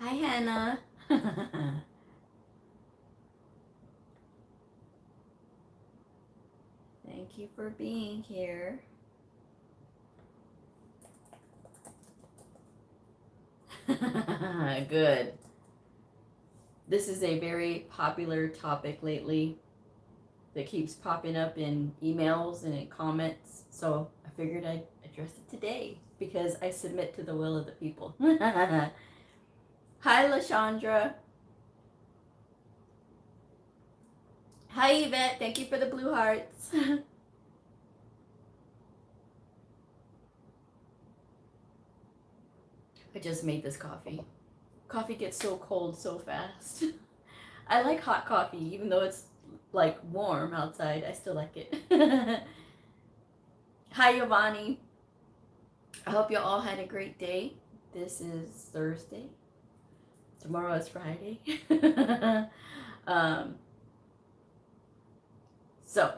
Hi, Hannah. Thank you for being here. Good. This is a very popular topic lately that keeps popping up in emails and in comments. So I figured I'd address it today because I submit to the will of the people. Hi, LaShandra. Hi, Yvette. Thank you for the blue hearts. I just made this coffee. Coffee gets so cold so fast. I like hot coffee, even though it's like warm outside. I still like it. Hi, Giovanni. I hope you all had a great day. This is Thursday. Tomorrow is Friday. So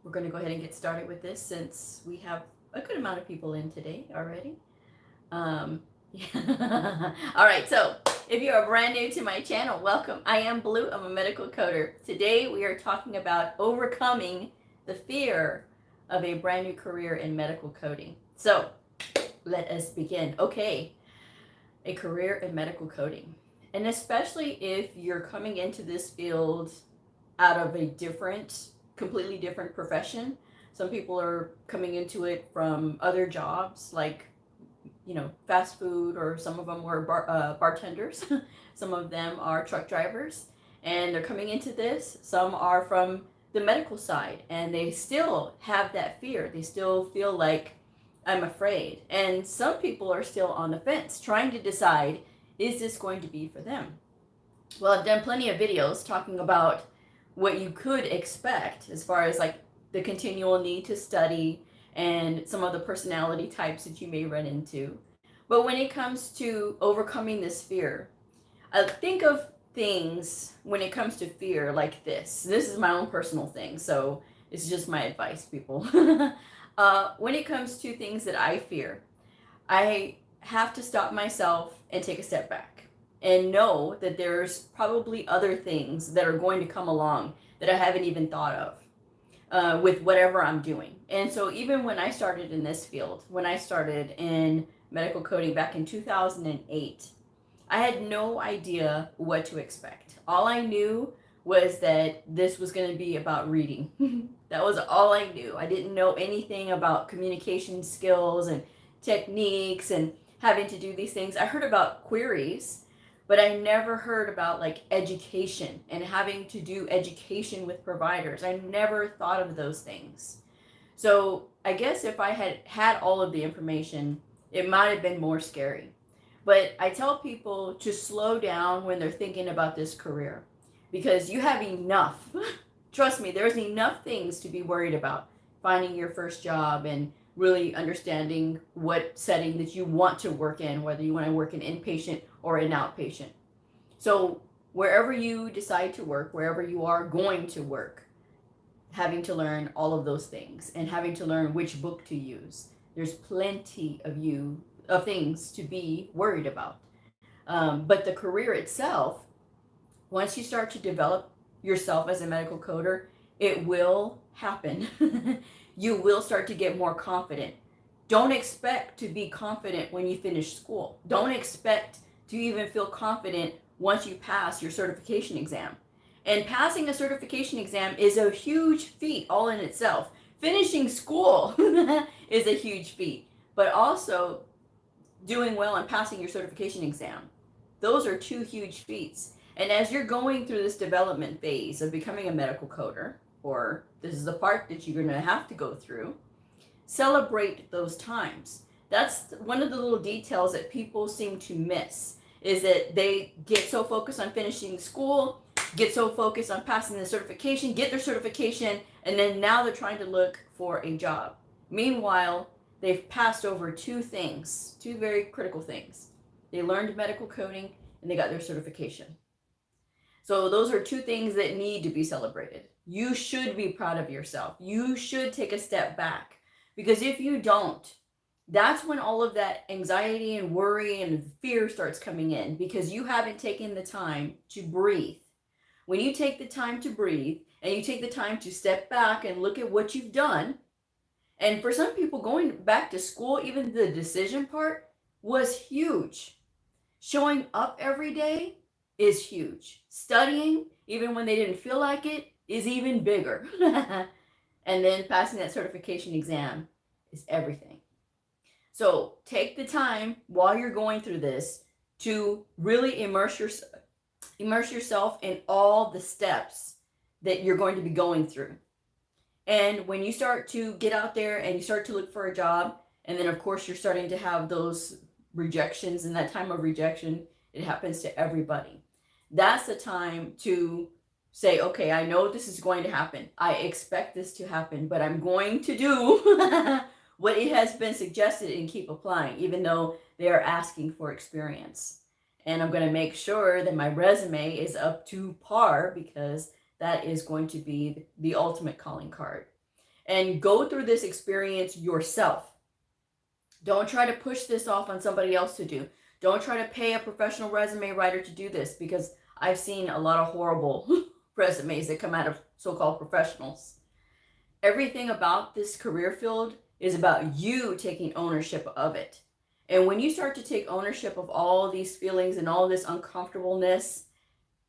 we're going to go ahead and get started with this since we have a good amount of people in today already. Yeah. All right, so if you are brand new to my channel, welcome. I am Blue. I'm a medical coder. Today we are talking about overcoming the fear of a brand new career in medical coding. So let us begin. Okay, a career in medical coding. And especially if you're coming into this field out of a completely different profession. Some people are coming into it from other jobs like fast food, or some of them were bartenders. Some of them are truck drivers, and they're coming into this. Some are from the medical side, and they still have that fear. They still feel like, I'm afraid. And some people are still on the fence, trying to decide, is this going to be for them? Well, I've done plenty of videos talking about what you could expect as far as like the continual need to study and some of the personality types that you may run into. But when it comes to overcoming this fear, I think of things when it comes to fear like this. This is my own personal thing, so it's just my advice, people. When it comes to things that I fear, I have to stop myself and take a step back and know that there's probably other things that are going to come along that I haven't even thought of with whatever I'm doing. And so even when I started in this field, when I started in medical coding back in 2008, I had no idea what to expect. All I knew was that this was going to be about reading. That was all I knew. I didn't know anything about communication skills and techniques and having to do these things. I heard about queries, but I never heard about like education and having to do education with providers. I never thought of those things. So I guess if I had had all of the information, it might have been more scary. But I tell people to slow down when they're thinking about this career, because you have enough. Trust me, there's enough things to be worried about. Finding your first job and really understanding what setting that you want to work in, whether you want to work in inpatient or an outpatient. So wherever you decide to work, wherever you are going to work, having to learn all of those things and having to learn which book to use. There's plenty of things to be worried about. But the career itself, once you start to develop yourself as a medical coder, it will happen. You will start to get more confident. Don't expect to be confident when you finish school. Don't expect to even feel confident once you pass your certification exam. And passing a certification exam is a huge feat all in itself. Finishing school is a huge feat, but also doing well and passing your certification exam. Those are two huge feats. And as you're going through this development phase of becoming a medical coder, or this is the part that you're going to have to go through, celebrate those times. That's one of the little details that people seem to miss, is that they get so focused on finishing school, get so focused on passing the certification, get their certification, and then now they're trying to look for a job. Meanwhile, they've passed over two very critical things. They learned medical coding and they got their certification. So those are two things that need to be celebrated. You should be proud of yourself. You should take a step back, because if you don't, that's when all of that anxiety and worry and fear starts coming in, because you haven't taken the time to breathe. When you take the time to breathe and you take the time to step back and look at what you've done, and for some people, going back to school, even the decision part was huge. Showing up every day is huge. Studying, even when they didn't feel like it, is even bigger. And then passing that certification exam is everything. So take the time while you're going through this to really immerse yourself in all the steps that you're going to be going through. And when you start to get out there and you start to look for a job, and then of course you're starting to have those rejections, and that time of rejection, it happens to everybody. That's the time to say, okay, I know this is going to happen. I expect this to happen, but I'm going to do what it has been suggested and keep applying, even though they are asking for experience. And I'm going to make sure that my resume is up to par, because that is going to be the ultimate calling card. And go through this experience yourself. Don't try to push this off on somebody else to do. Don't try to pay a professional resume writer to do this, because I've seen a lot of horrible resumes that come out of so-called professionals. Everything about this career field is about you taking ownership of it. And when you start to take ownership of all these feelings and all this uncomfortableness,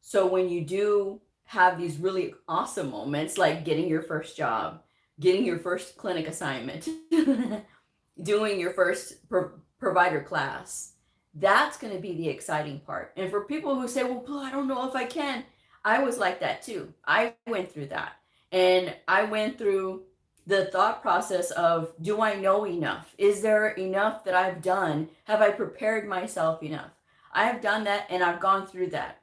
so when you do have these really awesome moments, like getting your first job, getting your first clinic assignment, doing your first provider class, that's going to be the exciting part. And for people who say, well, Blue, I don't know if I can, I was like that too. I went through that. And I went through the thought process of, do I know enough? Is there enough that I've done? Have I prepared myself enough? I have done that, and I've gone through that.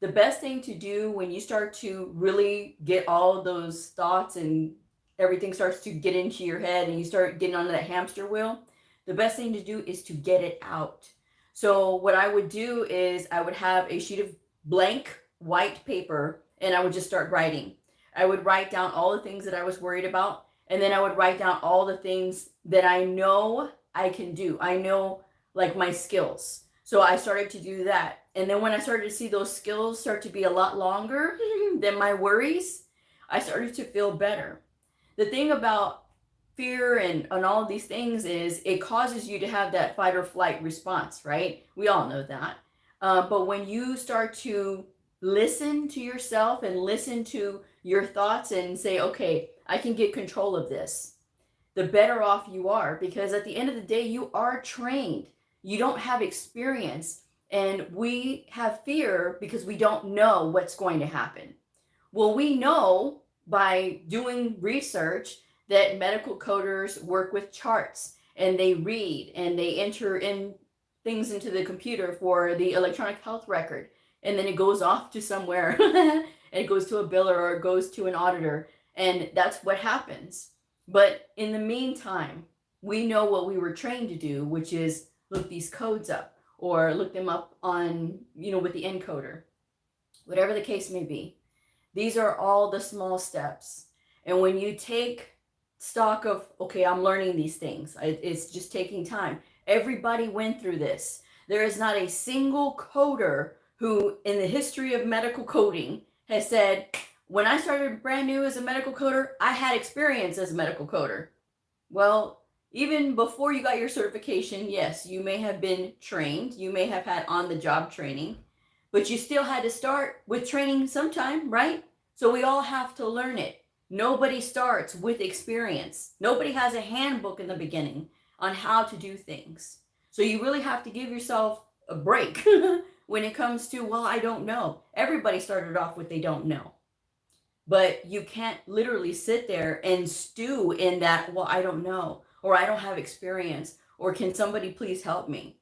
The best thing to do when you start to really get all of those thoughts and everything starts to get into your head and you start getting onto that hamster wheel, the best thing to do is to get it out. So what I would do is I would have a sheet of blank white paper, and I would just start writing. I would write down all the things that I was worried about, and then I would write down all the things that I know I can do. I know, like, my skills. So I started to do that. And then when I started to see those skills start to be a lot longer than my worries, I started to feel better. The thing about fear and all of these things is it causes you to have that fight or flight response, right? We all know that. But when you start to listen to yourself and listen to your thoughts and say, okay, I can get control of this, the better off you are, because at the end of the day, you are trained. You don't have experience, and we have fear because we don't know what's going to happen. Well, we know by doing research that medical coders work with charts, and they read and they enter in things into the computer for the electronic health record, and then it goes off to somewhere and it goes to a biller or it goes to an auditor, and that's what happens. But in the meantime, we know what we were trained to do, which is look these codes up or look them up on, with the encoder, whatever the case may be. These are all the small steps. And when you take stock of, okay, I'm learning these things, it's just taking time. Everybody went through this. There is not a single coder who in the history of medical coding has said, when I started brand new as a medical coder, I had experience as a medical coder. Well, even before you got your certification, yes, you may have been trained, you may have had on-the-job training, but you still had to start with training sometime, right? So we all have to learn it. Nobody starts with experience. Nobody has a handbook in the beginning on how to do things. So you really have to give yourself a break when it comes to, well, I don't know. Everybody started off with they don't know. But you can't literally sit there and stew in that, well, I don't know, or I don't have experience, or can somebody please help me?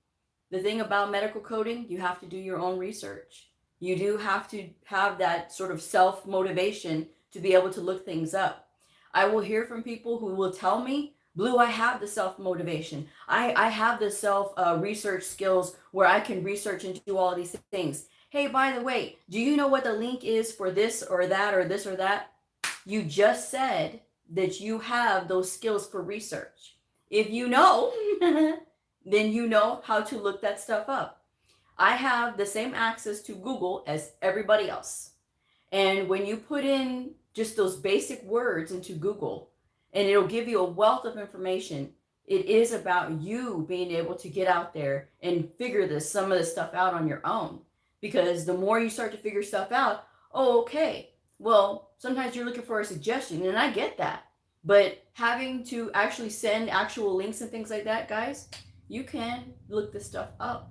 The thing about medical coding, you have to do your own research. You do have to have that sort of self-motivation to be able to look things up. I will hear from people who will tell me, Blue, I have the self-motivation. I have the self-research skills where I can research and do all these things. Hey, by the way, do you know what the link is for this or that or this or that? You just said that you have those skills for research. If you know, then you know how to look that stuff up. I have the same access to Google as everybody else. And when you put in just those basic words into Google, and it'll give you a wealth of information, it is about you being able to get out there and figure some of this stuff out on your own. Because the more you start to figure stuff out, oh, okay, well, sometimes you're looking for a suggestion, and I get that. But having to actually send actual links and things like that, guys, you can look this stuff up.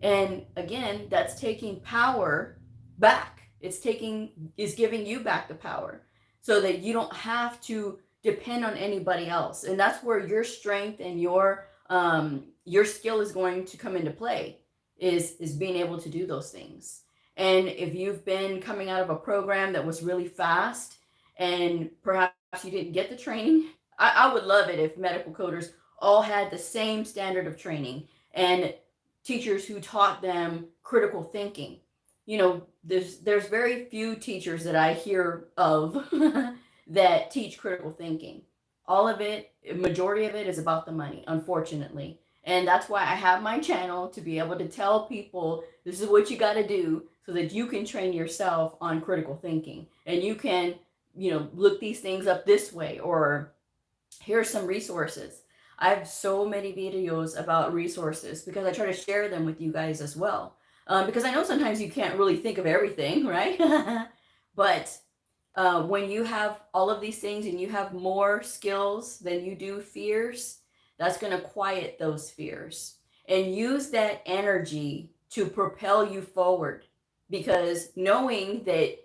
And again, that's taking power back. It's giving you back the power so that you don't have to depend on anybody else. And that's where your strength and your skill is going to come into play, is being able to do those things. And if you've been coming out of a program that was really fast and perhaps you didn't get the training, I would love it if medical coders all had the same standard of training and teachers who taught them critical thinking. You know, there's very few teachers that I hear of that teach critical thinking. All of it, majority of it is about the money, unfortunately. And that's why I have my channel, to be able to tell people this is what you got to do so that you can train yourself on critical thinking. And you can, you know, look these things up this way, or here's some resources. I have so many videos about resources because I try to share them with you guys as well. Because I know sometimes you can't really think of everything, right? But when you have all of these things and you have more skills than you do fears, that's going to quiet those fears and use that energy to propel you forward. Because knowing that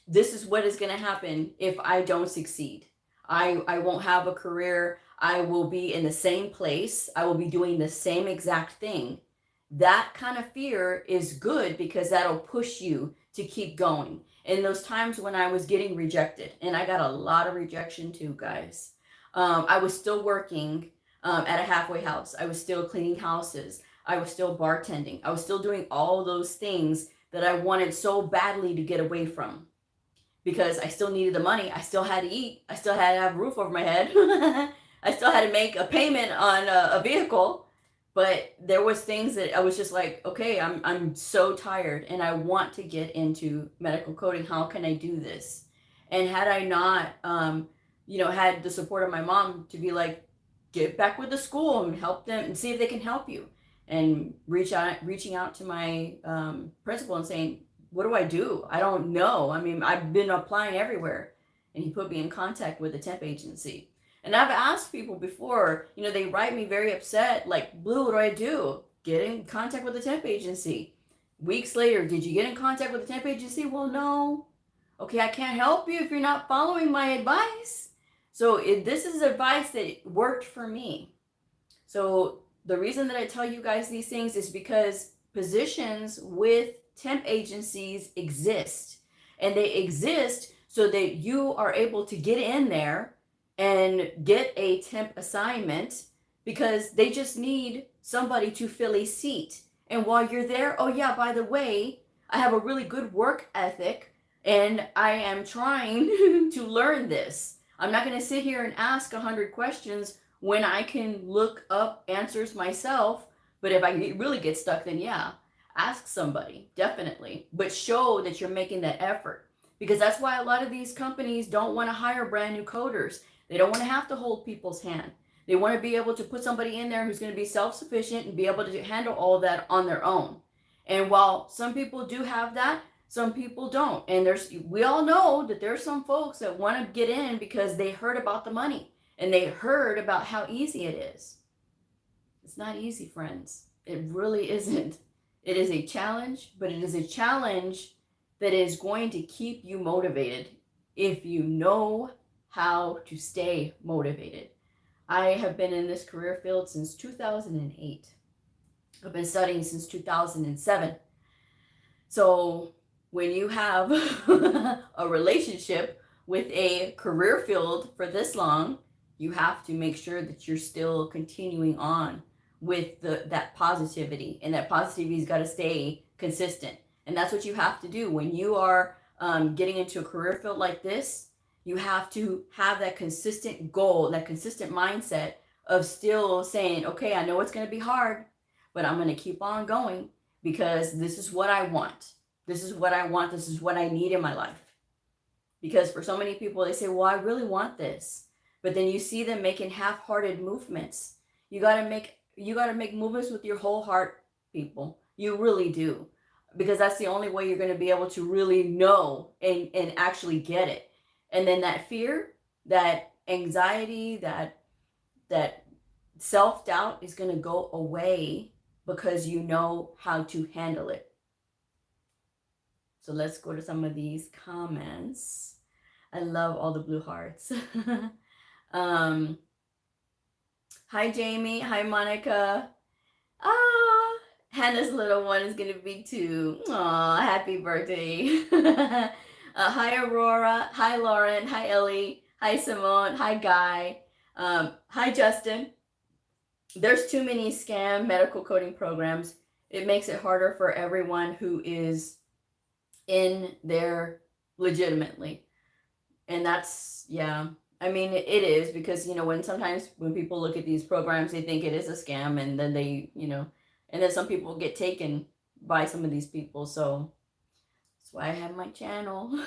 this is what is going to happen if I don't succeed. I won't have a career. I will be in the same place. I will be doing the same exact thing. That kind of fear is good because that'll push you to keep going. In those times when I was getting rejected, and I got a lot of rejection too, guys, I was still working at a halfway house. I was still cleaning houses. I was still bartending. I was still doing all those things that I wanted so badly to get away from, because I still needed the money. I still had to eat. I still had to have a roof over my head. I still had to make a payment on a vehicle. But there was things that I was just like, okay, I'm so tired and I want to get into medical coding. How can I do this? And had I not, had the support of my mom to be like, get back with the school and help them and see if they can help you, and reaching out to my principal and saying, what do I do? I don't know. I mean, I've been applying everywhere. And he put me in contact with a temp agency. And I've asked people before, they write me very upset, like, Blue, what do I do? Get in contact with the temp agency. Weeks later, did you get in contact with the temp agency? Well, no. Okay, I can't help you if you're not following my advice. So this is advice that worked for me. So the reason that I tell you guys these things is because positions with temp agencies exist. And they exist so that you are able to get in there and get a temp assignment, because they just need somebody to fill a seat. And while you're there, oh yeah, by the way, I have a really good work ethic and I am trying to learn this. I'm not going to sit here and ask 100 questions when I can look up answers myself. But if I really get stuck, then yeah, ask somebody, definitely. But show that you're making that effort, because that's why a lot of these companies don't want to hire brand new coders. They don't want to have to hold people's hand. They want to be able to put somebody in there who's going to be self-sufficient and be able to handle all of that on their own. And while some people do have that, some people don't. And we all know that there's some folks that want to get in because they heard about the money and they heard about how easy it is. It's not easy, friends. It really isn't. It is a challenge, but it is a challenge that is going to keep you motivated if you know how to stay motivated. I have been in this career field since 2008. I've been studying since 2007. So when you have a relationship with a career field for this long, you have to make sure that you're still continuing on with that positivity, and that positivity's got to stay consistent. And that's what you have to do when you are getting into a career field like this. You have to have that consistent goal, that consistent mindset of still saying, okay, I know it's going to be hard, but I'm going to keep on going because this is what I want. This is what I want. This is what I need in my life. Because for so many people, they say, well, I really want this. But then you see them making half-hearted movements. You got to make movements with your whole heart, people. You really do. Because that's the only way you're going to be able to really know and actually get it. And then that fear, that anxiety, that self-doubt is going to go away because you know how to handle it. So let's go to some of these comments. I love all the blue hearts. Hi, Jamie. Hi, Monica. Hannah's little one is going to be 2. Aw, happy birthday. Hi, Aurora. Hi, Lauren. Hi, Ellie. Hi, Simone. Hi, Guy. Hi, Justin. There's too many scam medical coding programs. It makes it harder for everyone who is in there legitimately. And that's, yeah, I mean, it is, because, you know, when people look at these programs, they think it is a scam, and then they, you know, and then some people get taken by some of these people. So that's why I have my channel.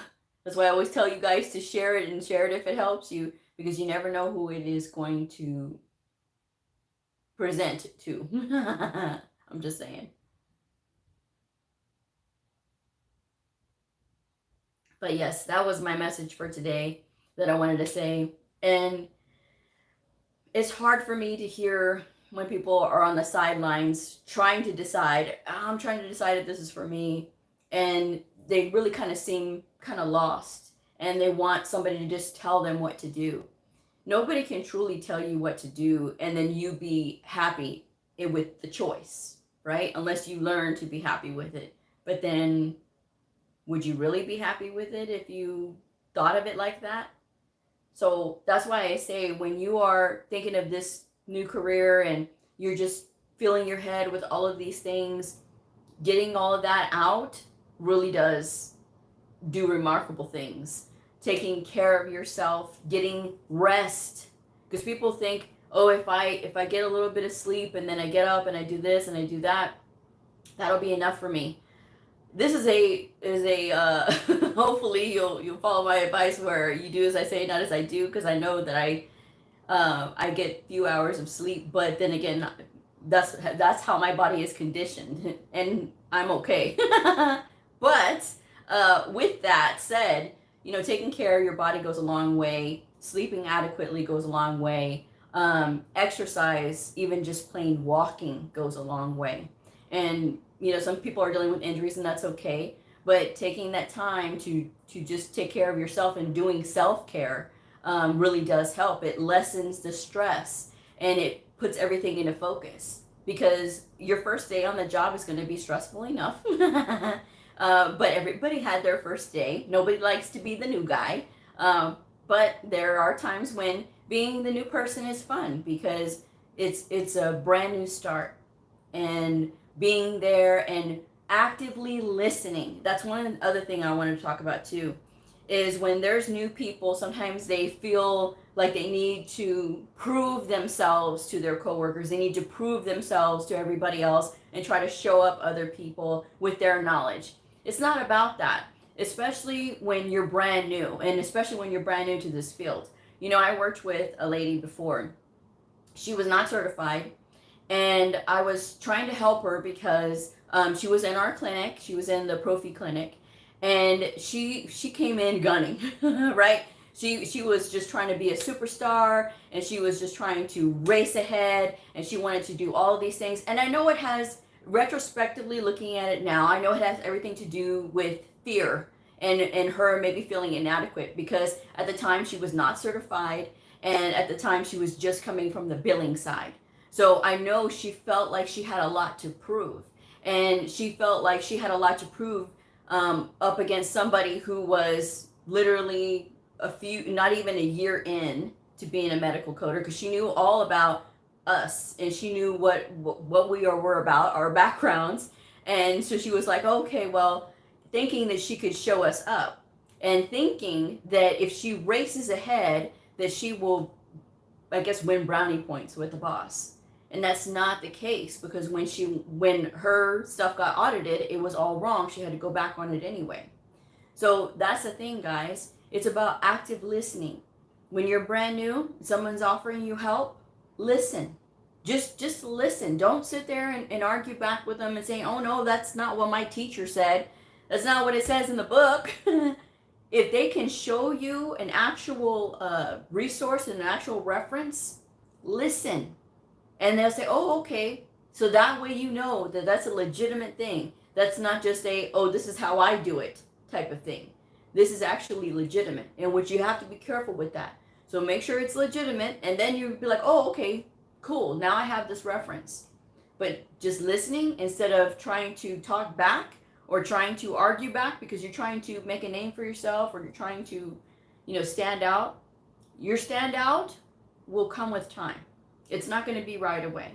That's why I always tell you guys to share it, and share it if it helps you, because you never know who it is going to present to. I'm just saying. But yes, that was my message for today that I wanted to say. And it's hard for me to hear when people are on the sidelines trying to decide, I'm trying to decide if this is for me. And they really kind of seem kind of lost. And they want somebody to just tell them what to do. Nobody can truly tell you what to do and then you be happy with the choice, right? Unless you learn to be happy with it. But then, would you really be happy with it if you thought of it like that? So that's why I say, when you are thinking of this new career and you're just filling your head with all of these things, getting all of that out really does do remarkable things. Taking care of yourself, getting rest. Because people think, oh, if I get a little bit of sleep and then I get up and I do this and I do that, that'll be enough for me. This is a hopefully you'll follow my advice where you do as I say, not as I do, because I know that I get few hours of sleep, but then again, that's how my body is conditioned, and I'm okay. But with that said, you know, taking care of your body goes a long way. Sleeping adequately goes a long way. Exercise, even just plain walking, goes a long way. And you know, some people are dealing with injuries, and that's okay. But taking that time to just take care of yourself and doing self-care really does help. It lessens the stress, and it puts everything into focus, because your first day on the job is going to be stressful enough. But everybody had their first day. Nobody likes to be the new guy. But there are times when being the new person is fun, because it's a brand new start. And being there and actively listening. That's one other thing I wanted to talk about too, is when there's new people, sometimes they feel like they need to prove themselves to their coworkers. They need to prove themselves to everybody else and try to show up other people with their knowledge. It's not about that, especially when you're brand new, and especially when you're brand new to this field. You know, I worked with a lady before. She was not certified, and I was trying to help her because she was in our clinic. She was in the Profi clinic, and she came in gunning, right? She was just trying to be a superstar, and she was just trying to race ahead, and she wanted to do all of these things. And I know it has, retrospectively looking at it now, I know it has everything to do with fear and her maybe feeling inadequate, because at the time she was not certified, and at the time she was just coming from the billing side. So I know she felt like she had a lot to prove, and she felt like she had a lot to prove up against somebody who was literally not even a year in to being a medical coder, because she knew all about us, and she knew what we were about, our backgrounds. And so she was like, okay, well, thinking that she could show us up, and thinking that if she races ahead, that she will I guess, win brownie points with the boss. And that's not the case, because when her stuff got audited, it was all wrong. She had to go back on it anyway. So that's the thing, guys. It's about active listening. When you're brand new, someone's offering you help, listen. Just listen. Don't sit there and argue back with them and say, oh no, that's not what my teacher said. That's not what it says in the book. If they can show you an actual resource and an actual reference, listen. And they'll say, oh, okay. So that way you know that that's a legitimate thing. That's not just a, oh, this is how I do it type of thing. This is actually legitimate, in which you have to be careful with that. So make sure it's legitimate, and then you'll be like, oh, okay, cool. Now I have this reference. But just listening instead of trying to talk back or trying to argue back because you're trying to make a name for yourself, or you're trying to, stand out. Your standout will come with time. It's not going to be right away.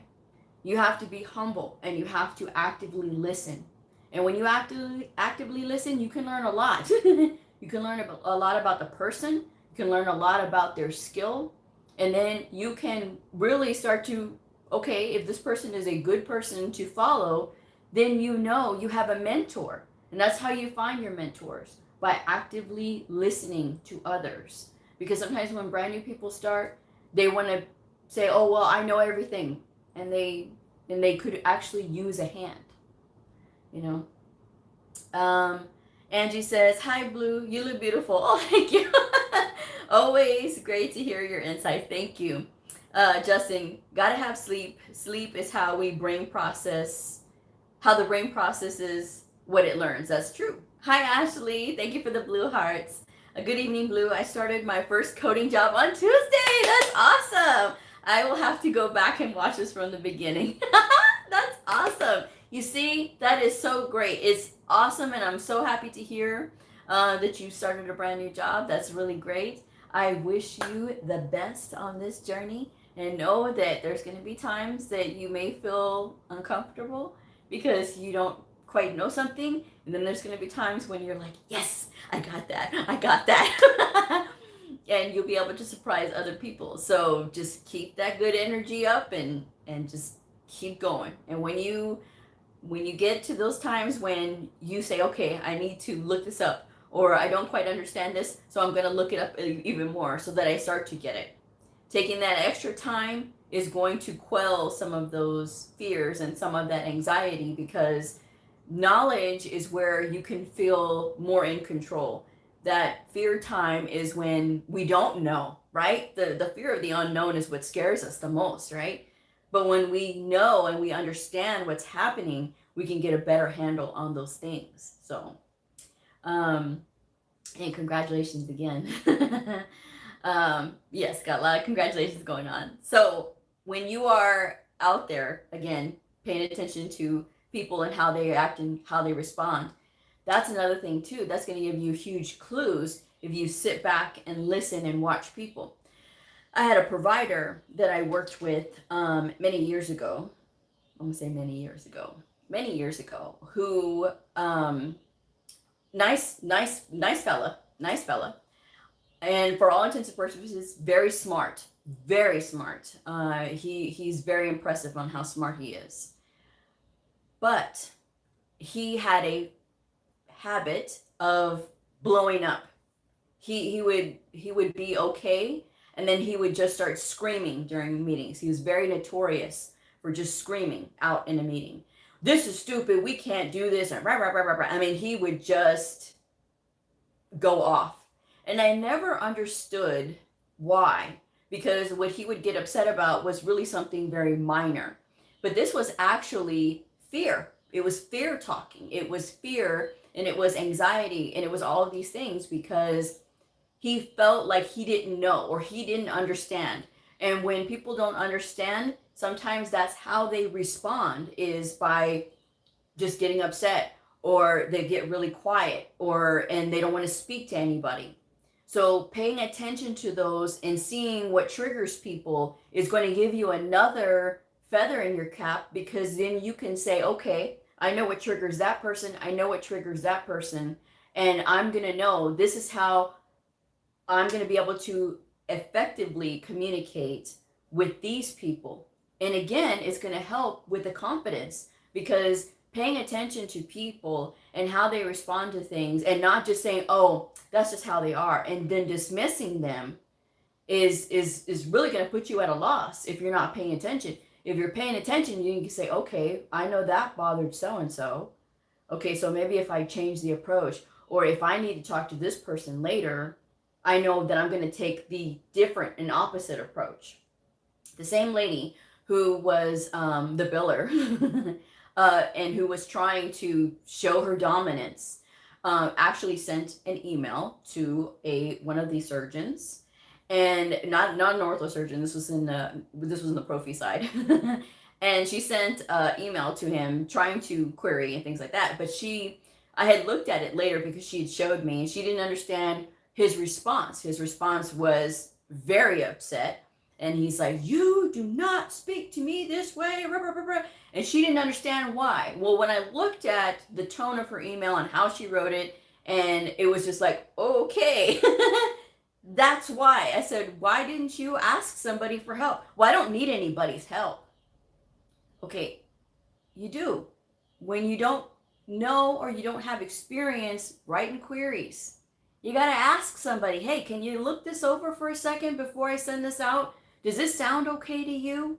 You have to be humble, and you have to actively listen. And when you actively listen, you can learn a lot. You can learn a lot about the person. You can learn a lot about their skill. And then you can really start to, okay, if this person is a good person to follow, then you have a mentor. And that's how you find your mentors, by actively listening to others. Because sometimes when brand new people start, they want to say, oh, well, I know everything. And they could actually use a hand, Angie says, hi, Blue, you look beautiful. Oh, thank you. Always great to hear your insight. Thank you. Justin, gotta have sleep. Sleep is how the brain processes what it learns. That's true. Hi, Ashley. Thank you for the blue hearts. Good evening, Blue. I started my first coding job on Tuesday. That's awesome. I will have to go back and watch this from the beginning. That's awesome. You see, that is so great. It's awesome, and I'm so happy to hear that you started a brand new job. That's really great. I wish you the best on this journey, and know that there's going to be times that you may feel uncomfortable because you don't quite know something, and then there's going to be times when you're like, yes, I got that. And you'll be able to surprise other people. So just keep that good energy up, and just keep going. And when you get to those times when you say, okay, I need to look this up, or I don't quite understand this, so I'm going to look it up even more so that I start to get it. Taking that extra time is going to quell some of those fears and some of that anxiety, because knowledge is where you can feel more in control. That fear time is when we don't know, right? The fear of the unknown is what scares us the most, right? But when we know and we understand what's happening, we can get a better handle on those things. So, and congratulations again. Yes, got a lot of congratulations going on. So when you are out there, again, paying attention to people and how they act and how they respond, that's another thing too. That's going to give you huge clues if you sit back and listen and watch people. I had a provider that I worked with many years ago. I'm going to say many years ago, who, nice fella. And for all intents and purposes, very smart. He's very impressive on how smart he is. But he had a habit of blowing up. He would be okay, and then he would just start screaming during meetings. He was very notorious for just screaming out in a meeting. This is stupid. We can't do this. And rah, rah, rah, rah, rah. I mean, he would just go off. And I never understood why, because what he would get upset about was really something very minor. But this was actually fear. It was fear talking. It was fear, and it was anxiety, and it was all of these things because he felt like he didn't know, or he didn't understand. And when people don't understand, sometimes that's how they respond, is by just getting upset, or they get really quiet, and they don't want to speak to anybody. So paying attention to those and seeing what triggers people is going to give you another feather in your cap, because then you can say, okay, I know what triggers that person. I know what triggers that person. And I'm going to know this is how I'm going to be able to effectively communicate with these people. And again, it's going to help with the confidence, because paying attention to people and how they respond to things, and not just saying, oh, that's just how they are, and then dismissing them is really going to put you at a loss if you're not paying attention. If you're paying attention, you can say, okay, I know that bothered so-and-so. Okay, so maybe if I change the approach, or if I need to talk to this person later, I know that I'm going to take the different and opposite approach. The same lady who was the biller and who was trying to show her dominance actually sent an email to one of the surgeons, and not an ortho surgeon. This was in the prophy side. And she sent an email to him trying to query and things like that. But I had looked at it later because she had showed me, and she didn't understand his response. His response was very upset. And he's like, you do not speak to me this way. And she didn't understand why. Well, when I looked at the tone of her email and how she wrote it, and it was just like, okay, that's why. I said, why didn't you ask somebody for help? Well, I don't need anybody's help. Okay, you do. When you don't know or you don't have experience writing queries, you got to ask somebody, hey, can you look this over for a second before I send this out? Does this sound okay to you?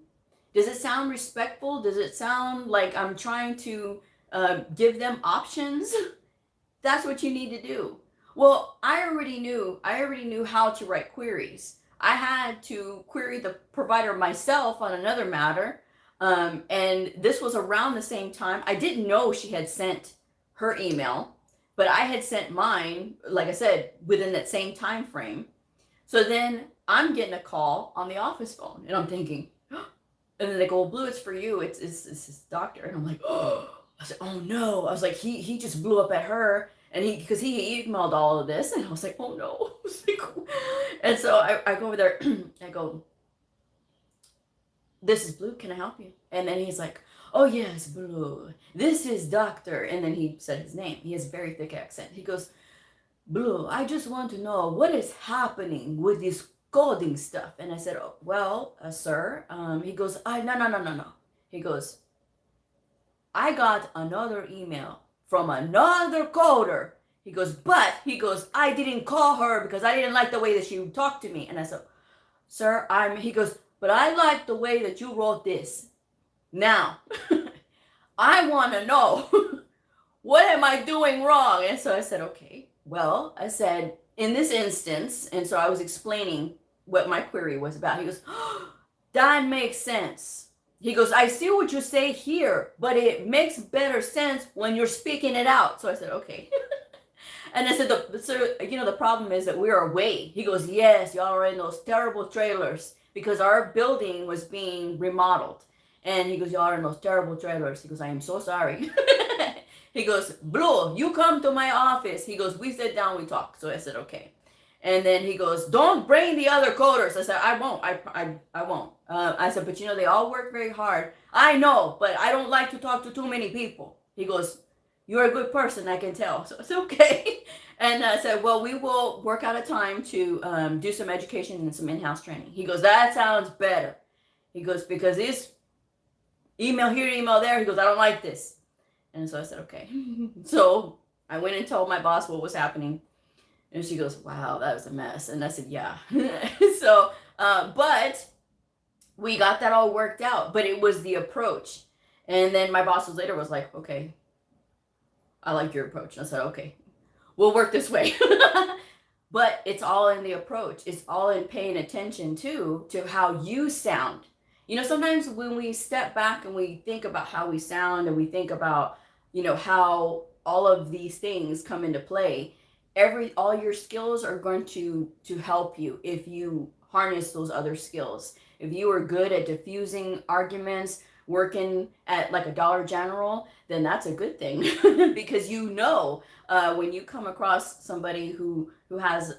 Does it sound respectful? Does it sound like I'm trying to give them options? That's what you need to do. Well, I already knew how to write queries. I had to query the provider myself on another matter. And this was around the same time. I didn't know she had sent her email, but I had sent mine, like I said, within that same time frame. So then I'm getting a call on the office phone, and I'm thinking, and then they go, Blue, it's for you. It's this doctor. And I'm like, oh, I said, oh no. I was like, he just blew up at her, and because he emailed all of this, and I was like, oh no. And so I go over there, I go, this is Blue, can I help you? And then he's like, oh yes, Blue, this is doctor. And then he said his name. He has a very thick accent. He goes, Blue, I just want to know what is happening with this coding stuff. And I said, oh, well, sir, he goes, no. He goes, I got another email from another coder. He goes, I didn't call her because I didn't like the way that she talked to me. And I said, sir, he goes, but I like the way that you wrote this. Now, I want to know, what am I doing wrong? And so I said, okay, well, I said, in this instance, and so I was explaining what my query was about. He goes, oh, that makes sense. He goes, I see what you say here, but it makes better sense when you're speaking it out. So I said, okay. And I said, the problem is that we are away. He goes, yes, y'all are in those terrible trailers because our building was being remodeled. And he goes, y'all are in those terrible trailers. He goes, I am so sorry. He goes, Blue, you come to my office. He goes, we sit down, we talk. So I said, okay. And then he goes, don't bring the other coders. I said, I won't. I won't. I said, but they all work very hard. I know, but I don't like to talk to too many people. He goes, you're a good person, I can tell. So it's okay. And I said, well, we will work out a time to do some education and some in-house training. He goes, that sounds better. He goes, because this email here, email there. He goes, I don't like this. And so I said, okay. So I went and told my boss what was happening. And she goes, wow, that was a mess. And I said, yeah. So, but we got that all worked out. But it was the approach. And then my boss later was like, okay, I like your approach. And I said, okay, we'll work this way. But it's all in the approach. It's all in paying attention to how you sound. Sometimes when we step back and we think about how we sound and we think about, how all of these things come into play, all your skills are going to help you if you harness those other skills. If you are good at diffusing arguments, working at like a Dollar General, then that's a good thing because when you come across somebody who has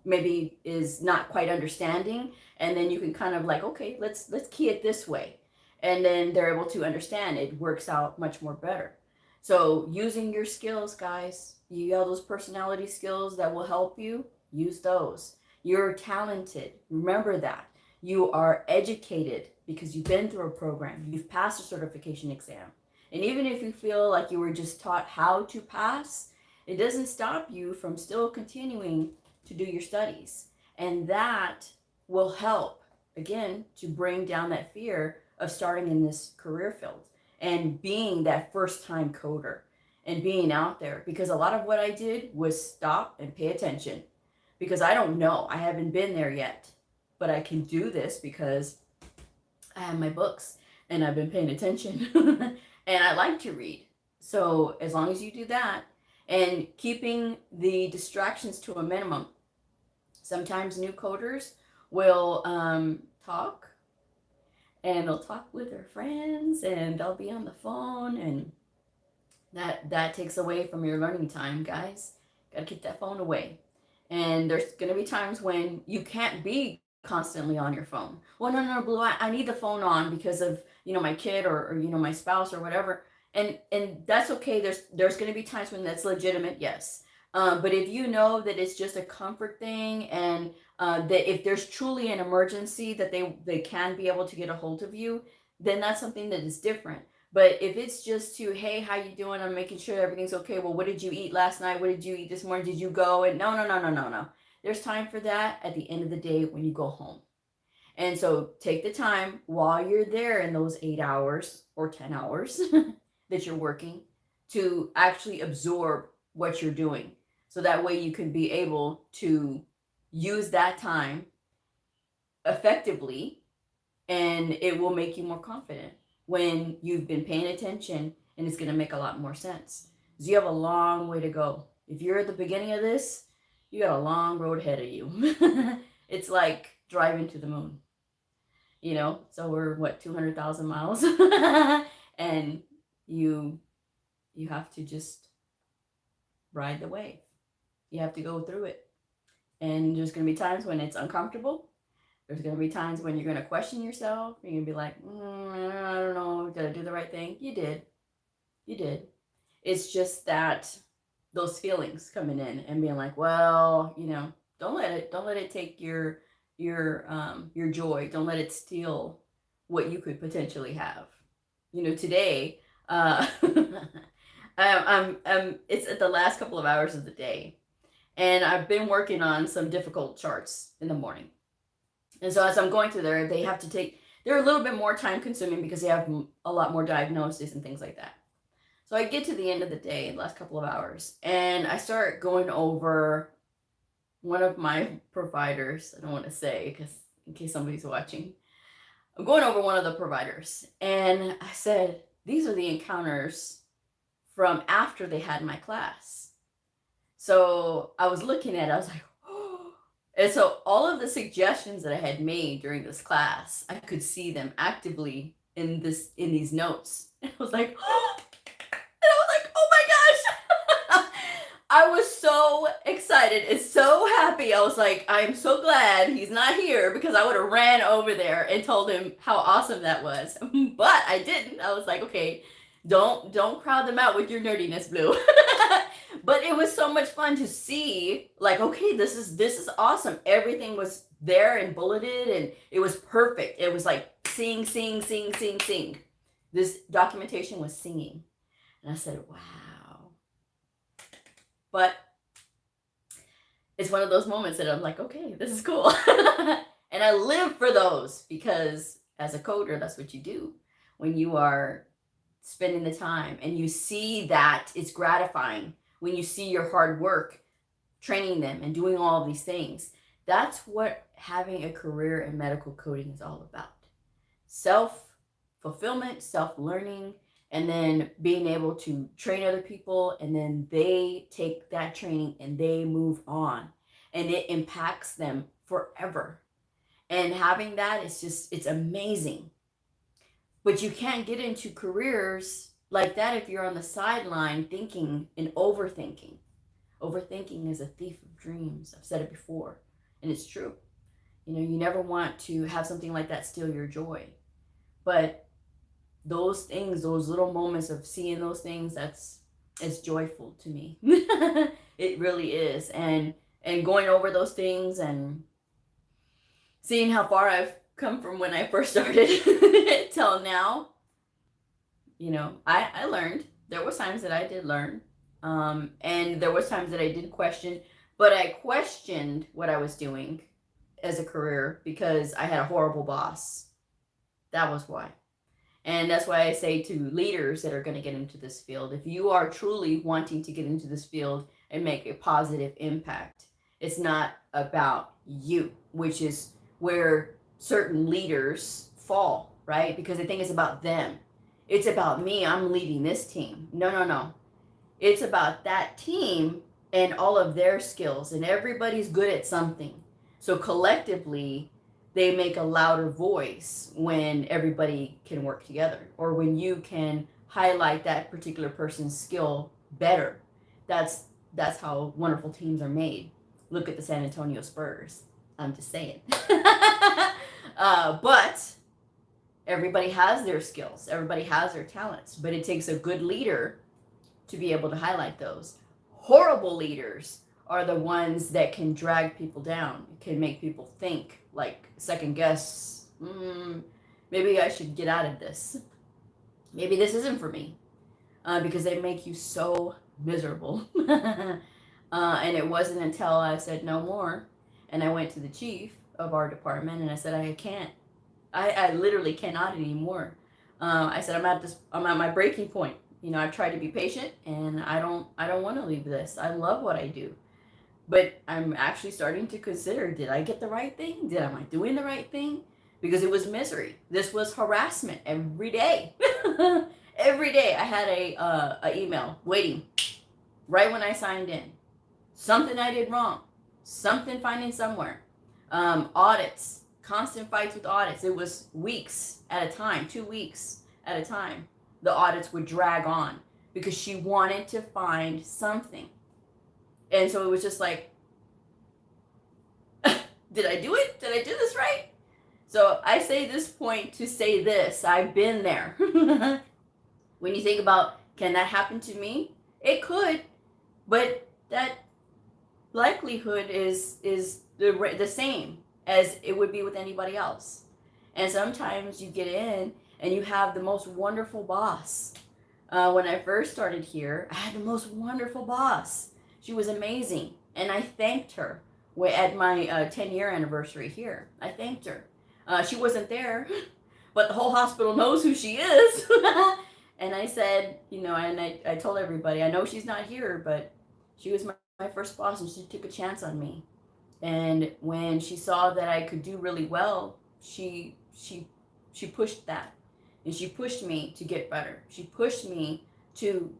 maybe is not quite understanding, and then you can kind of like, okay, let's key it this way, and then they're able to understand. It works out much more better. So using your skills, guys, you have those personality skills that will help you. Use those. You're talented. Remember that. You are educated because you've been through a program. You've passed a certification exam. And even if you feel like you were just taught how to pass, it doesn't stop you from still continuing to do your studies. And that will help, again, to bring down that fear of starting in this career field and being that first time coder and being out there. Because a lot of what I did was stop and pay attention, because I don't know. I haven't been there yet, but I can do this because I have my books and I've been paying attention and I like to read. So as long as you do that and keeping the distractions to a minimum, sometimes new coders will talk, and they'll talk with their friends, and they'll be on the phone, and that takes away from your learning time, guys. Got to keep that phone away. And there's going to be times when you can't be constantly on your phone. Well, no, Blue, I need the phone on because of, my kid or my spouse or whatever. And that's okay. There's going to be times when that's legitimate, yes. But if you know that it's just a comfort thing, and that if there's truly an emergency that they can be able to get a hold of you, then that's something that is different. But if it's just to, hey, how you doing? I'm making sure everything's okay. Well, what did you eat last night? What did you eat this morning? Did you go? And no. There's time for that at the end of the day when you go home. And so take the time while you're there in those 8 hours or 10 hours that you're working to actually absorb what you're doing. So that way you can be able to use that time effectively, and it will make you more confident when you've been paying attention, and it's going to make a lot more sense. So you have a long way to go. If you're at the beginning of this, you got a long road ahead of you. It's like driving to the moon. So we're 200,000 miles and you have to just ride the wave. You have to go through it. And there's going to be times when it's uncomfortable. There's going to be times when you're going to question yourself. You're going to be like, I don't know, did I do the right thing? You did. It's just that those feelings coming in and being like, well, don't let it take your joy. Don't let it steal what you could potentially have. Today, it's at the last couple of hours of the day, and I've been working on some difficult charts in the morning. And so as I'm going through there, they're a little bit more time consuming because they have a lot more diagnoses and things like that. So I get to the end of the day, the last couple of hours, and I start going over one of my providers. I don't want to say, because in case somebody's watching, I'm going over one of the providers, and I said, these are the encounters from after they had my class. So I was looking at it, I was like, oh. And so all of the suggestions that I had made during this class, I could see them actively in these notes. And I was like, oh. And I was like, oh my gosh. I was so excited and so happy. I was like, I'm so glad he's not here, because I would have ran over there and told him how awesome that was. But I didn't. I was like, okay, don't crowd them out with your nerdiness, Blue. But it was so much fun to see, like, okay, this is awesome. Everything was there and bulleted, and it was perfect. It was like sing. This documentation was singing. And I said, wow. But it's one of those moments that I'm like, okay, this is cool. And I live for those, because as a coder, that's what you do. When you are spending the time and you see that it's gratifying, when you see your hard work training them and doing all of these things, that's what having a career in medical coding is all about. Self-fulfillment, self-learning, and then being able to train other people, and then they take that training and they move on, and it impacts them forever. And having that is just, it's amazing. But you can't get into careers like that if you're on the sideline thinking and overthinking. Overthinking is a thief of dreams. I've said it before, and it's true. You never want to have something like that steal your joy. But those things, those little moments of seeing those things, it's joyful to me. It really is. And going over those things and seeing how far I've come from when I first started till now, you know, I learned. There was times that I did learn. And there was times that I did question, but I questioned what I was doing as a career because I had a horrible boss. That was why. And that's why I say to leaders that are going to get into this field, if you are truly wanting to get into this field and make a positive impact, it's not about you, which is where certain leaders fall, right? Because they think it's about them. It's about me. I'm leading this team. No, no, no. It's about that team and all of their skills, and everybody's good at something. So collectively, they make a louder voice when everybody can work together, or when you can highlight that particular person's skill better. That's how wonderful teams are made. Look at the San Antonio Spurs. I'm just saying. But everybody has their skills. Everybody has their talents. But it takes a good leader to be able to highlight those. Horrible leaders are the ones that can drag people down, can make people think, like second guess, maybe I should get out of this. Maybe this isn't for me, because they make you so miserable. And it wasn't until I said no more, and I went to the chief of our department, and I said, I can't. I literally cannot anymore. I said, I'm at my breaking point. You know, I've tried to be patient, and I don't want to leave this. I love what I do. But I'm actually starting to consider, did I get the right thing? Am I doing the right thing? Because it was misery. This was harassment every day. Every day I had a email waiting right when I signed in. Something I did wrong. Something finding somewhere. Audits. Constant fights with audits. It was weeks at a time. 2 weeks at a time. The audits would drag on because she wanted to find something. And so it was just like, did I do it? Did I do this right? So I say this point to say this. I've been there. When you think about, can that happen to me? It could, but that likelihood is the same as it would be with anybody else. And sometimes you get in and you have the most wonderful boss. When I first started here, I had the most wonderful boss. She was amazing, and I thanked her at my 10-year anniversary here. I thanked her. She wasn't there, but the whole hospital knows who she is. And I said, you know, and I told everybody, I know she's not here, but she was my first boss, and she took a chance on me. And when she saw that I could do really well, she pushed that, and she pushed me to get better. She pushed me to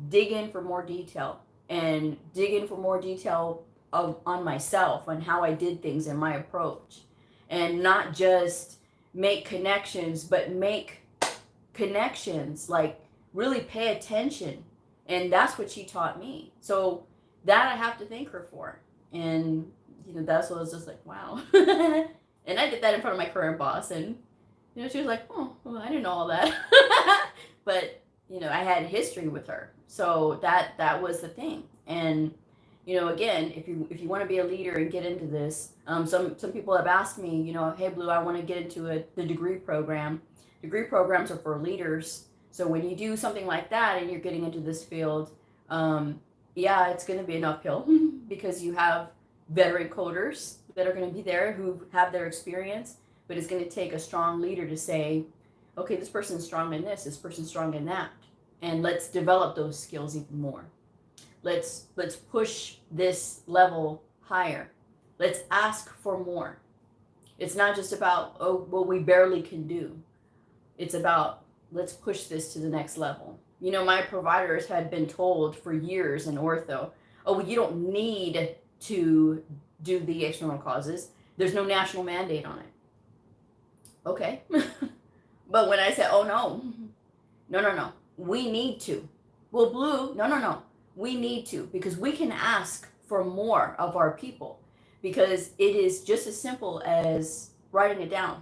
dig in for more detail. And dig in for more detail on myself, on how I did things and my approach. And not just make connections, but make connections, like really pay attention. And that's what she taught me. So that I have to thank her for. And, you know, that's what I was just like, wow. And I did that in front of my current boss. And, you know, she was like, oh, well, I didn't know all that. But, you know, I had history with her. So that was the thing. And, you know, again, if you want to be a leader and get into this, some people have asked me, you know, hey, Blue, I want to get into the degree program. Degree programs are for leaders. So when you do something like that and you're getting into this field, yeah, it's going to be an uphill because you have veteran coders that are going to be there who have their experience, but it's going to take a strong leader to say, okay, this person's strong in this person's strong in that. And let's develop those skills even more. Let's push this level higher. Let's ask for more. It's not just about, oh, what we barely can do. It's about, let's push this to the next level. You know, my providers had been told for years in ortho, oh, well, you don't need to do the external causes. There's no national mandate on it. Okay. But when I said, oh, no, we need to. Well, Blue, no, we need to, because we can ask for more of our people, because it is just as simple as writing it down.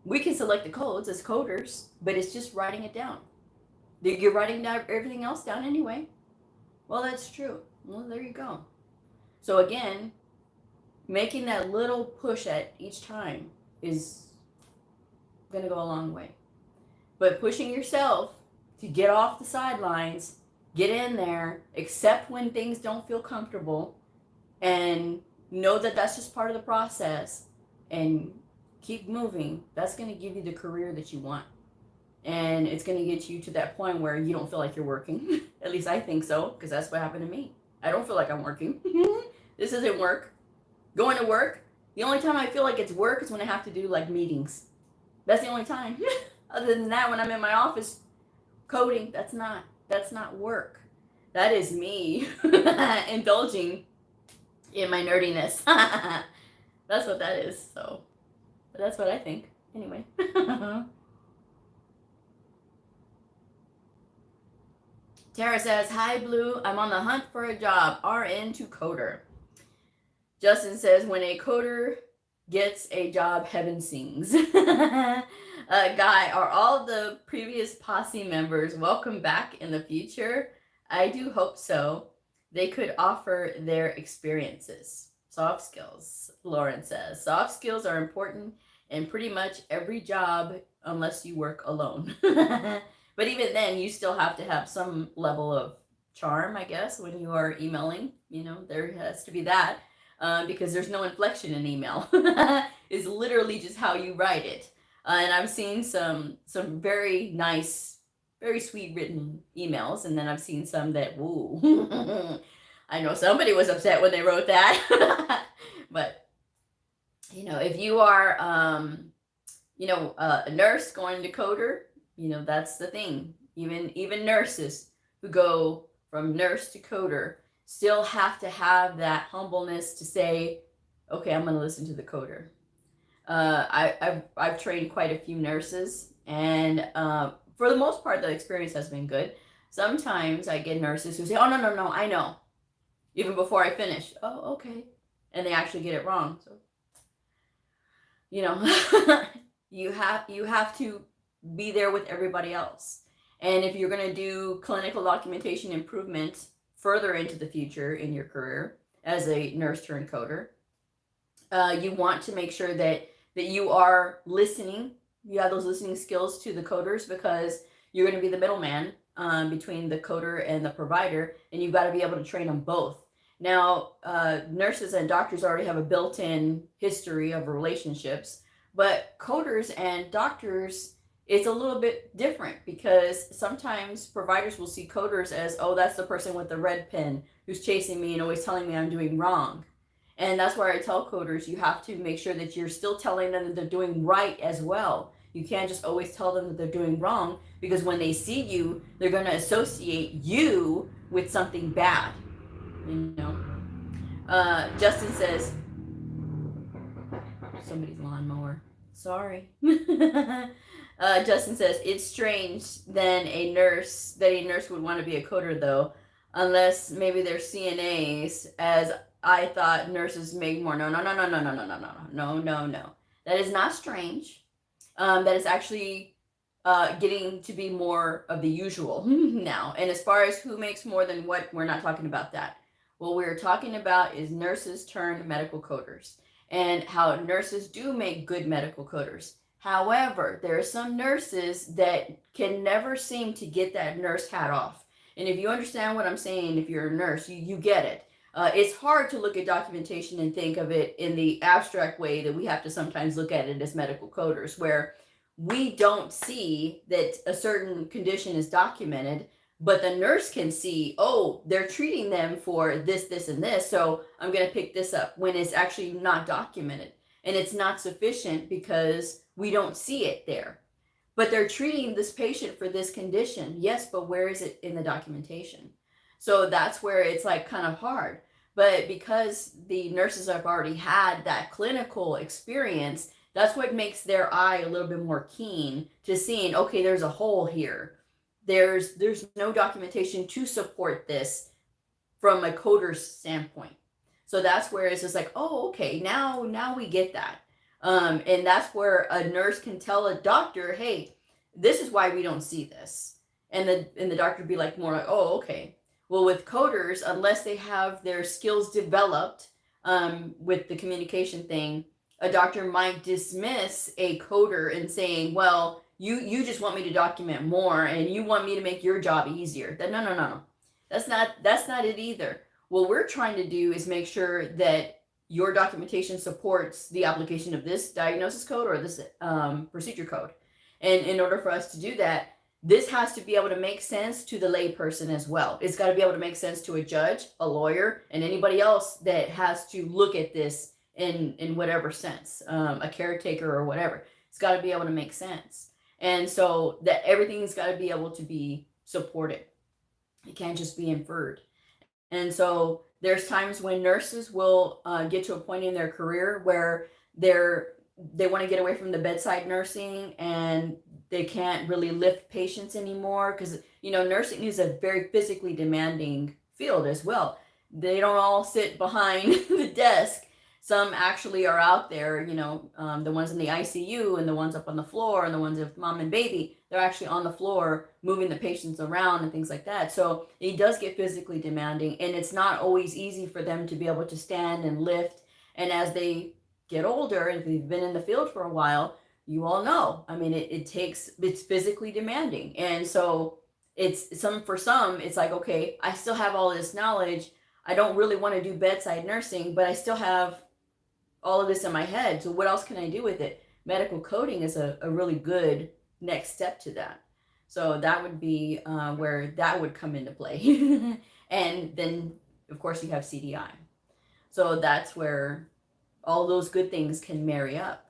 We can select the codes as coders, but it's just writing it down. You're writing down everything else down anyway. Well, that's true. Well, there you go. So again, making that little push at each time is going to go a long way. But pushing yourself to get off the sidelines, get in there, accept when things don't feel comfortable, and know that that's just part of the process, and keep moving. That's going to give you the career that you want. And it's going to get you to that point where you don't feel like you're working. At least I think so, because that's what happened to me. I don't feel like I'm working. This isn't work. Going to work, the only time I feel like it's work is when I have to do like meetings. That's the only time. Other than that, when I'm in my office coding, that's not work. That is me indulging in my nerdiness. That's what that is. So, but that's what I think. Anyway. Tara says, hi, Blue. I'm on the hunt for a job. RN to coder. Justin says, when a coder gets a job, heaven sings. Guy, are all the previous posse members welcome back in the future? I do hope so. They could offer their experiences. Soft skills, Lauren says. Soft skills are important in pretty much every job unless you work alone. But even then, you still have to have some level of charm, I guess, when you are emailing. You know, there has to be that because there's no inflection in email. It's literally just how you write it. And I've seen some very nice, very sweet written emails, and then I've seen some that, woo, I know somebody was upset when they wrote that. But, you know, if you are, a nurse going to coder, you know, that's the thing. Even nurses who go from nurse to coder still have to have that humbleness to say, okay, I'm going to listen to the coder. I've trained quite a few nurses, and for the most part, the experience has been good. Sometimes I get nurses who say, oh, no, I know. Even before I finish. Oh, okay. And they actually get it wrong. So, you know, you have to be there with everybody else. And if you're going to do clinical documentation improvement further into the future in your career as a nurse turned coder, you want to make sure that you are listening. You have those listening skills to the coders, because you're going to be the middleman between the coder and the provider, and you've got to be able to train them both. Now, nurses and doctors already have a built-in history of relationships, but coders and doctors, it's a little bit different, because sometimes providers will see coders as, oh, that's the person with the red pen who's chasing me and always telling me I'm doing wrong. And that's why I tell coders, you have to make sure that you're still telling them that they're doing right as well. You can't just always tell them that they're doing wrong, because when they see you, they're going to associate you with something bad. You know, Justin says, somebody's lawnmower. Sorry. Justin says, it's strange that a nurse would want to be a coder, though, unless maybe they're CNAs, as I thought nurses make more. No. That is not strange. That is actually getting to be more of the usual now. And as far as who makes more than what, we're not talking about that. What we're talking about is nurses turned medical coders, and how nurses do make good medical coders. However, there are some nurses that can never seem to get that nurse hat off. And if you understand what I'm saying, if you're a nurse, you get it. It's hard to look at documentation and think of it in the abstract way that we have to sometimes look at it as medical coders, where we don't see that a certain condition is documented, but the nurse can see, oh, they're treating them for this, and this, so I'm going to pick this up, when it's actually not documented. And it's not sufficient because we don't see it there. But they're treating this patient for this condition. Yes, but where is it in the documentation? So that's where it's like kind of hard. But because the nurses have already had that clinical experience, that's what makes their eye a little bit more keen to seeing, okay, there's a hole here. There's no documentation to support this from a coder's standpoint. So that's where it's just like, oh, okay, now we get that. And that's where a nurse can tell a doctor, hey, this is why we don't see this. And the doctor would be like, more like, oh, okay. Well, with coders, unless they have their skills developed, with the communication thing, a doctor might dismiss a coder and saying, well, you just want me to document more and you want me to make your job easier. No. That's not it either. What we're trying to do is make sure that your documentation supports the application of this diagnosis code or this procedure code. And in order for us to do that, this has to be able to make sense to the layperson as well. It's got to be able to make sense to a judge, a lawyer, and anybody else that has to look at this in whatever sense, a caretaker or whatever. It's got to be able to make sense. And so that everything's got to be able to be supported. It can't just be inferred. And so there's times when nurses will get to a point in their career where they want to get away from the bedside nursing and they can't really lift patients anymore because, you know, nursing is a very physically demanding field as well. They don't all sit behind the desk. Some actually are out there, you know, the ones in the ICU and the ones up on the floor and the ones with mom and baby, they're actually on the floor moving the patients around and things like that. So it does get physically demanding and it's not always easy for them to be able to stand and lift. And as they get older, if you've been in the field for a while, you all know, I mean, it's physically demanding. And so for some, it's like, okay, I still have all this knowledge. I don't really want to do bedside nursing, but I still have all of this in my head. So what else can I do with it? Medical coding is a really good next step to that. So that would be where that would come into play. And then, of course, you have CDI. So that's where all those good things can marry up.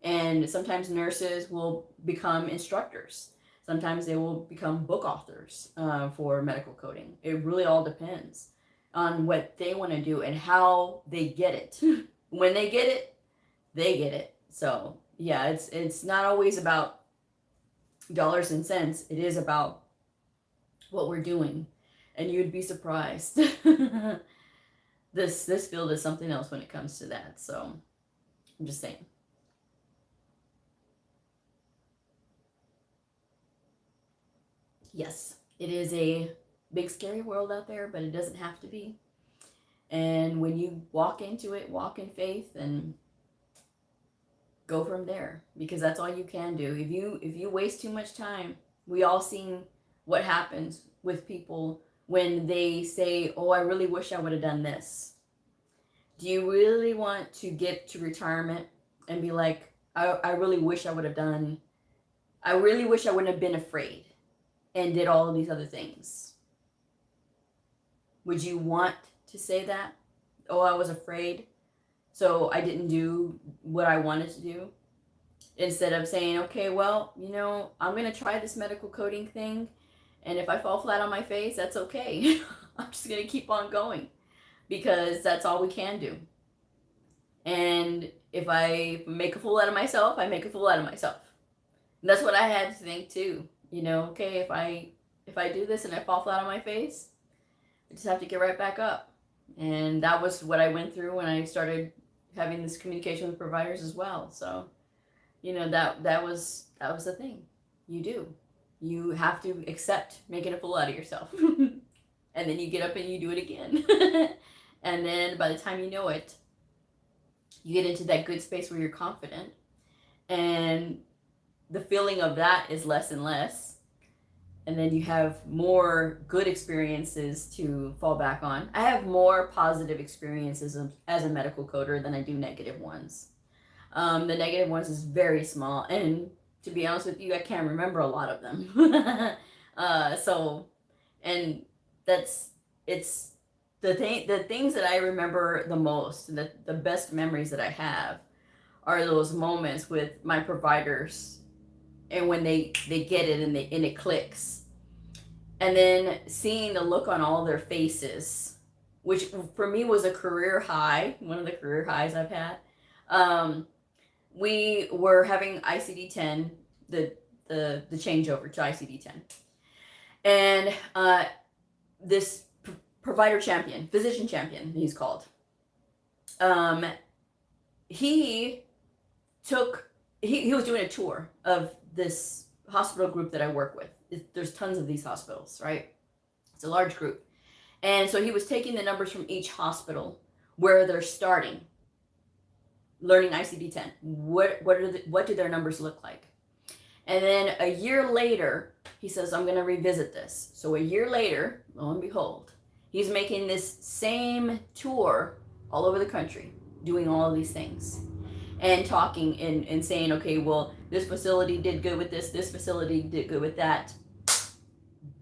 And sometimes nurses will become instructors. Sometimes they will become book authors for medical coding. It really all depends on what they want to do and how they get it. When they get it, they get it. So yeah, it's not always about dollars and cents. It is about what we're doing. And you'd be surprised. This field is something else when it comes to that. So I'm just saying. Yes, it is a big scary world out there, but it doesn't have to be. And when you walk into it, walk in faith and go from there, because that's all you can do. If you waste too much time, we all seen what happens with people when they say, oh, I really wish I would have done this. Do you really want to get to retirement and be like, I really wish I would have done, I really wish I wouldn't have been afraid and did all of these other things? Would you want to say that? Oh, I was afraid, so I didn't do what I wanted to do. Instead of saying, okay, well, you know, I'm going to try this medical coding thing. And if I fall flat on my face, that's okay. I'm just going to keep on going because that's all we can do. And if I make a fool out of myself, I make a fool out of myself. And that's what I had to think too. You know, okay, if I do this and I fall flat on my face, I just have to get right back up. And that was what I went through when I started having this communication with providers as well. So, you know, that was the thing. You have to accept making a fool out of yourself. And then you get up and you do it again. And then by the time you know it, you get into that good space where you're confident. And the feeling of that is less and less. And then you have more good experiences to fall back on. I have more positive experiences as a medical coder than I do negative ones. The negative ones is very small. And to be honest with you, I can't remember a lot of them. It's the things that I remember the most, the best memories that I have are those moments with my providers. And when they get it and it clicks. And then seeing the look on all their faces, which for me was a career high, one of the career highs I've had. We were having ICD-10, the changeover to ICD-10. And this provider champion, physician champion, he's called. He was doing a tour of this hospital group that I work with. There's tons of these hospitals, right? It's a large group. And so he was taking the numbers from each hospital where they're starting learning ICD-10. What do their numbers look like? And then a year later, he says, I'm going to revisit this. So a year later, lo and behold, he's making this same tour all over the country, doing all of these things and talking and saying, okay, well, this facility did good with this facility did good with that.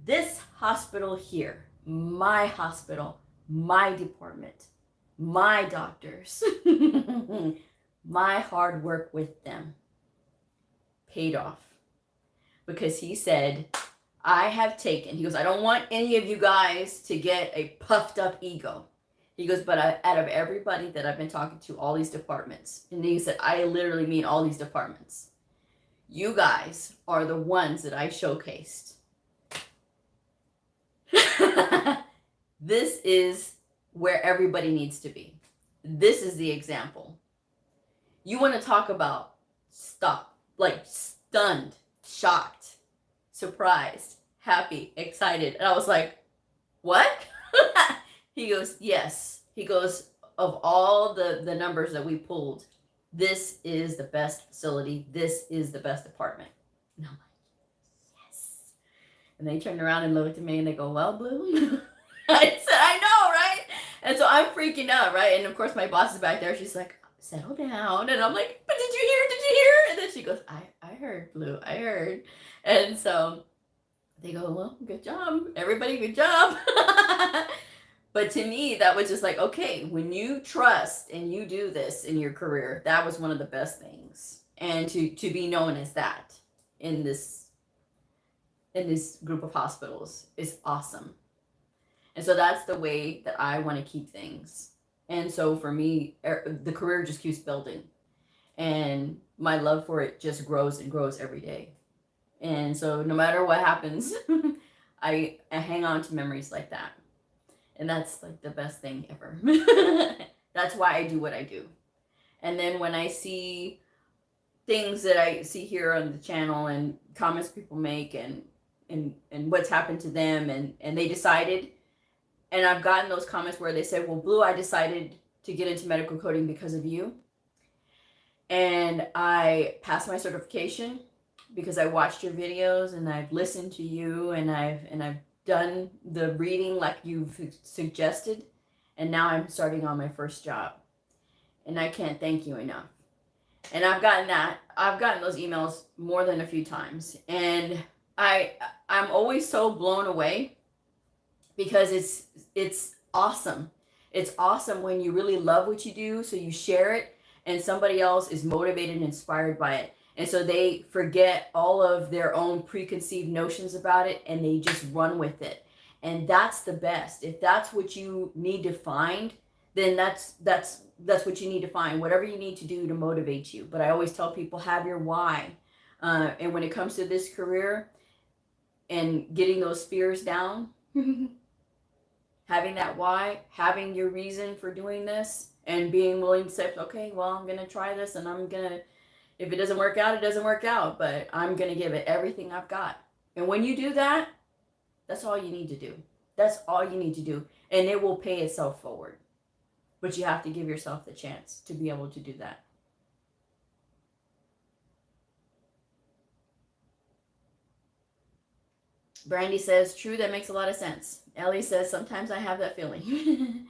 This hospital here, my hospital, my department, my doctors, my hard work with them paid off. Because he said, I have taken, he goes, I don't want any of you guys to get a puffed up ego. He goes, but out of everybody that I've been talking to, all these departments, and he said, I literally mean all these departments, you guys are the ones that I showcased. This is where everybody needs to be. This is the example. You want to talk about stunned, shocked, surprised, happy, excited. And I was like, what? He goes, yes. He goes, of all the numbers that we pulled, this is the best facility. This is the best department. And I'm like, yes. And they turned around and looked at me and they go, well, Blue. I said, I know, right? And so I'm freaking out, right? And of course my boss is back there. She's like, settle down. And I'm like, but did you hear? Did you hear? And then she goes, I heard, Blue. I heard. And so they go, well, good job. Everybody, good job. But to me, that was just like, okay, when you trust and you do this in your career, that was one of the best things. And to be known as that in this group of hospitals is awesome. And so that's the way that I want to keep things. And so for me, the career just keeps building. And my love for it just grows and grows every day. And so no matter what happens, I hang on to memories like that. And that's like the best thing ever. That's why I do what I do. And then when I see things that I see here on the channel and comments people make and what's happened to them and they decided, and I've gotten those comments where they say, well, Blue, I decided to get into medical coding because of you. And I passed my certification because I watched your videos and I've listened to you and I've done the reading like you've suggested. And now I'm starting on my first job. And I can't thank you enough. And I've gotten those emails more than a few times. And I'm always so blown away because it's awesome. It's awesome when you really love what you do, so you share it and somebody else is motivated and inspired by it. And so they forget all of their own preconceived notions about it and they just run with it. And that's the best. If that's what you need to find, then that's what you need to find, whatever you need to do to motivate you. But I always tell people, have your why. And when it comes to this career and getting those fears down, having that why, having your reason for doing this and being willing to say, okay, well, I'm going to try this and I'm going to, if it doesn't work out, it doesn't work out, but I'm going to give it everything I've got. And when you do that, that's all you need to do. That's all you need to do. And it will pay itself forward. But you have to give yourself the chance to be able to do that. Brandy says, true, that makes a lot of sense. Ellie says, sometimes I have that feeling.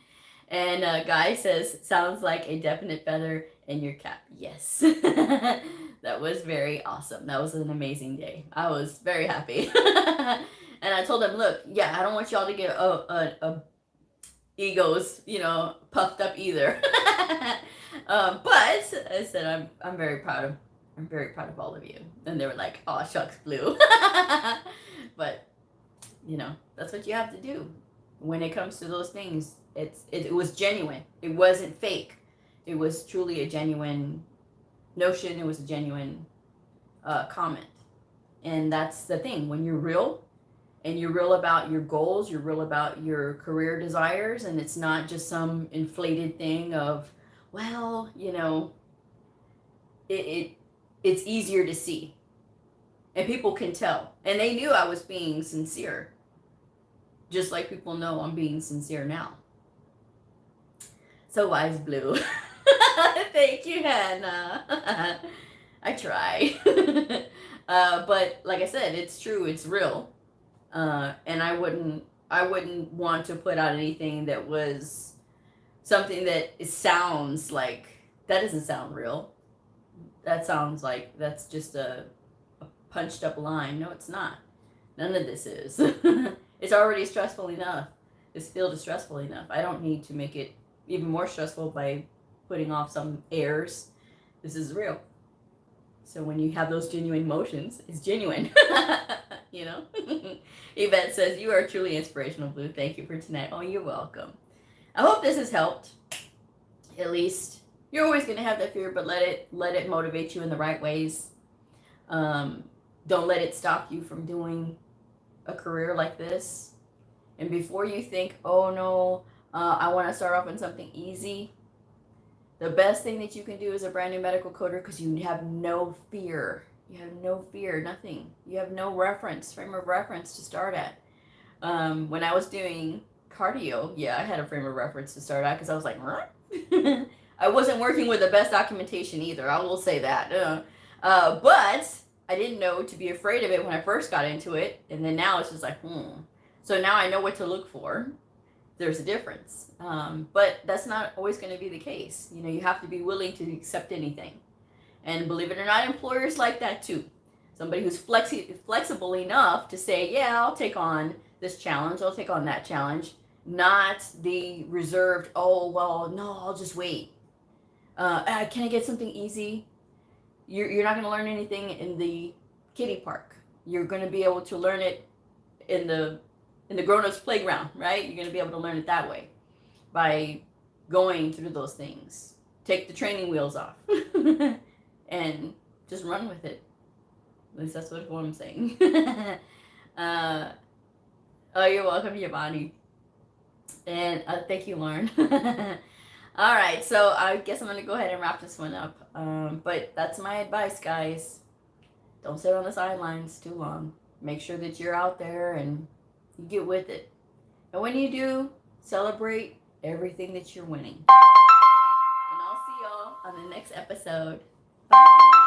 And Guy says, sounds like a definite feather in your cap. Yes. That was very awesome. That was an amazing day. I was very happy. And I told them, look, yeah, I don't want y'all to get egos, puffed up either. But I said, I'm very proud of all of you. And they were like, oh, shucks, Blue. But, that's what you have to do. When it comes to those things, it was genuine. It wasn't fake. It was truly a genuine notion. It was a genuine comment. And that's the thing. When you're real, and you're real about your goals, you're real about your career desires, and it's not just some inflated thing of, well, it's easier to see. And people can tell. And they knew I was being sincere. Just like people know I'm being sincere now. So wise, Blue. Thank you, Hannah. I try. But like I said, it's true. It's real. And I wouldn't want to put out anything that was something that sounds like, that doesn't sound real. That sounds like that's just a punched up line. No, it's not. None of this is. It's already stressful enough. This field is stressful enough. I don't need to make it even more stressful by putting off some airs. This is real. So when you have those genuine emotions, it's genuine. You know? Yvette says, you are truly inspirational, Blue. Thank you for tonight. Oh, you're welcome. I hope this has helped. At least you're always going to have that fear, but let it motivate you in the right ways. Don't let it stop you from doing a career like this. And before you think, oh no, I want to start off on something easy, the best thing that you can do as a brand new medical coder, because you have no fear. You have no fear, nothing. You have no frame of reference to start at. When I was doing cardio, yeah, I had a frame of reference to start at because I was like, what? I wasn't working with the best documentation either. I will say that. But I didn't know to be afraid of it when I first got into it. And then now it's just like, So now I know what to look for. There's a difference. But that's not always going to be the case. You know, you have to be willing to accept anything. And believe it or not, employers like that too. Somebody who's flexible enough to say, yeah, I'll take on this challenge. I'll take on that challenge. Not the reserved, oh, well, no, I'll just wait. Can I get something easy? You're not going to learn anything in the kiddie park. You're going to be able to learn it in the grown-ups playground, right? You're going to be able to learn it that way by going through those things. Take the training wheels off and just run with it. At least that's what I'm saying. Oh, you're welcome, Giovanni. And thank you, Lauren. All right, so I guess I'm going to go ahead and wrap this one up. But that's my advice, guys. Don't sit on the sidelines too long. Make sure that you're out there and you get with it. And when you do, celebrate everything that you're winning. And I'll see y'all on the next episode. Bye.